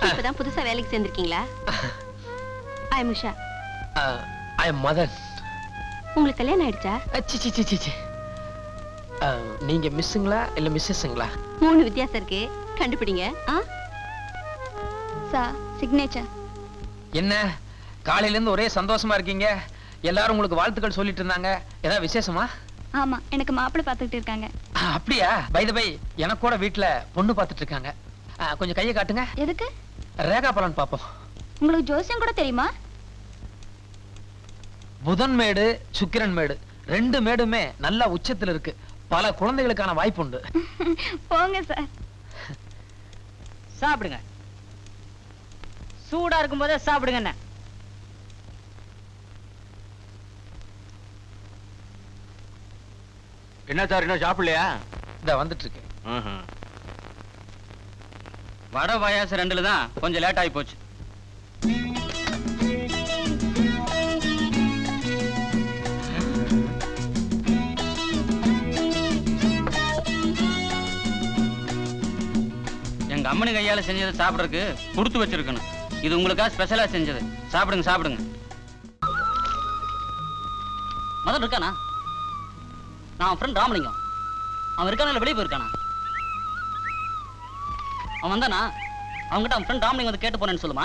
இப்பதான் புதுசா வேலைக்கு சேர்ந்திருக்கீங்களா? I am Usha. I am Madan. உங்களுக்கு கல்யாணம் ஆயிடுச்சா? சி நீங்க மிஸ்ஸுங்களா இல்ல மிஸ்ஸஸ்ங்களா? 3 வித்தியாசம் இருக்கு, கண்டுபிடிங்க. Sir signature. என்ன காலையில இருந்து ஒரே சந்தோஷமா இருக்கீங்க? எல்லாரும் உங்களுக்கு வாழ்த்துக்கள் சொல்லிட்டு இருந்தாங்க. ஏதாவது விசேஷமா? ஆமா, எனக்கு மாப்பிள்ளை பார்த்துக்கிட்டு இருக்காங்க. அப்படியா? பை தி பை, எனக்கு கூட வீட்டுல பொண்ணு பார்த்துட்டு இருக்காங்க. கொஞ்சம் கையை காட்டுங்க. எதுக்கு? ரேகா பலன் பாப்போம். உங்களுக்கு ஜோசியம் கூட தெரியுமா? புதன் மேடு சுக்கிரன் மேடு 2 மேடுமே நல்ல உச்சத்துல இருக்கு. பல குழந்தைகளுக்கான வாய்ப்பு உண்டு. போங்க சார். சாப்பிடுங்க, சூடா இருக்கும் போதே சாப்பிடுங்க. என்ன சார் இன்னும் சாப்பிடலையா? இந்த வந்துட்டு இருக்கு. வடை பாயாசம் 2ல தான் கொஞ்சம் லேட் ஆகி போச்சு. எங்க அம்மனி கையால செஞ்சதை சாப்பிடறதுக்கு கொடுத்து வச்சிருக்கணும். இது உங்களுக்காக ஸ்பெஷலா செஞ்சது. சாப்பிடுங்க சாப்பிடுங்க. மதன் இருக்கானா? நான் ஃப்ரெண்ட் ராமலிங்கம். அவன் இருக்கானா இல்ல வெளியே போயிருக்கானா? அவன் வந்தானா? அவங்ககிட்ட அவன் ஃப்ரெண்ட் ராமலிங்கம் வந்து கேட்டு போறேன்னு சொல்லுமா.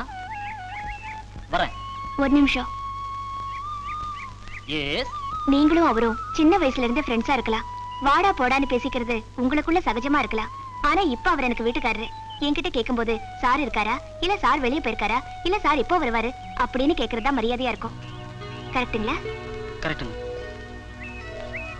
வரேன். ஒரு நிமிஷம். எஸ். நீங்களும் அவரும் சின்ன வயசுல இருந்து ஃப்ரெண்ட்ஸா இருக்கலாம். வாடா போடான்னு பேசிக்கிறது உங்களுக்குள்ள சகஜமா இருக்கலாம். ஆனா இப்ப அவர் எனக்கு வீட்டுக்காரரு. என்கிட்ட கேட்கும்போது சார் இருக்காரா, இல்ல சார் வெளியே போயிருக்காரா, இல்ல சார் இப்போ வருவாரு அப்படின்னு கேக்குறதா மரியாதையா இருக்கும். கரெக்டுங்களா? கரெக்டுங்க.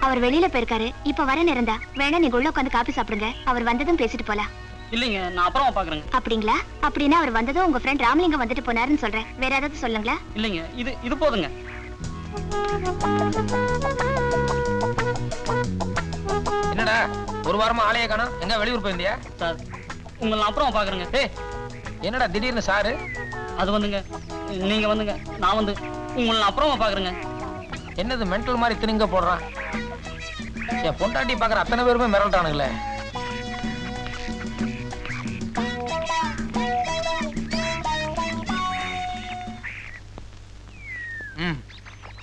அவர் வெளியில போயிருக்காரு, இப்ப வர நேரம் தான். வேணா நீங்க உள்ள உட்காந்து காபி சாப்பிடுங்க. அவர் வந்ததும் பேசிட்டு போலாம். இல்லைங்க, நான் அப்புறமா பாக்குறேங்க. அப்படிங்களா? அப்படின்னா அவர் வந்ததும் உங்க ஃப்ரெண்ட் ராமலிங்கம் வந்துட்டு போனாருன்னு சொல்றேன். வேற ஏதாவது சொல்லுங்களா? இல்லைங்க, இது போதுங்க. என்னடா ஒரு வாரமா ஆளையே காணோம்? எங்க வெளியூர் போயிருந்தியா? சார் உங்களை நான் அப்புறமா பாக்குறேங்க. என்னடா திடீர்னு சாரு? அது வந்துங்க, நீங்க வந்துங்க, நான் வந்து உங்களை நான் அப்புறமா பாக்குறேங்க. என்னது மென்டல் மாதிரி திணிங்க போடுறான்? என் பொண்டாட்டி பாக்குற அத்தனை பேருமே மிரட்டானுங்களே.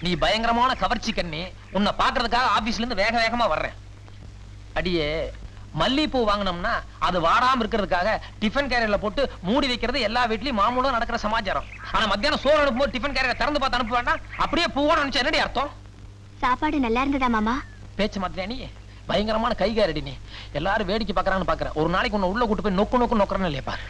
நீ பயங்கரமான கவர்ச்சி கண்ணி. உன்னை பாக்குறதுக்காக ஆபீஸ்ல இருந்து வேக வேகமா வர்றேன். அடியே, மல்லிப்பூ வாங்கினோம்னா அது வாடாம இருக்கிறதுக்காக டிஃபன் கேரியர்ல போட்டு மூடி வைக்கிறது எல்லா வீட்லயும் மாமூலம் நடக்கிற சமாச்சாரம். ஆனா மத்தியானம் சோறு அனுப்பும்போது டிஃபன் கேரியர் திறந்து பார்த்து அனுப்ப வேண்டாம். அப்படியே பூவான்னு நினைச்சா என்னடி அர்த்தம்? சாப்பாடு நல்லா இருந்ததா மாமா? பேச்சு மாத்தியா நீ? பயங்கரமான கைகாரடி நீ. எல்லாரும் வேடிக்கை பாக்குறான்னு பாக்குற. ஒரு நாளைக்கு உன்னை உள்ள கூட்டு போய் நொக்கு நொக்குறேன்னு இல்லையா பாரு.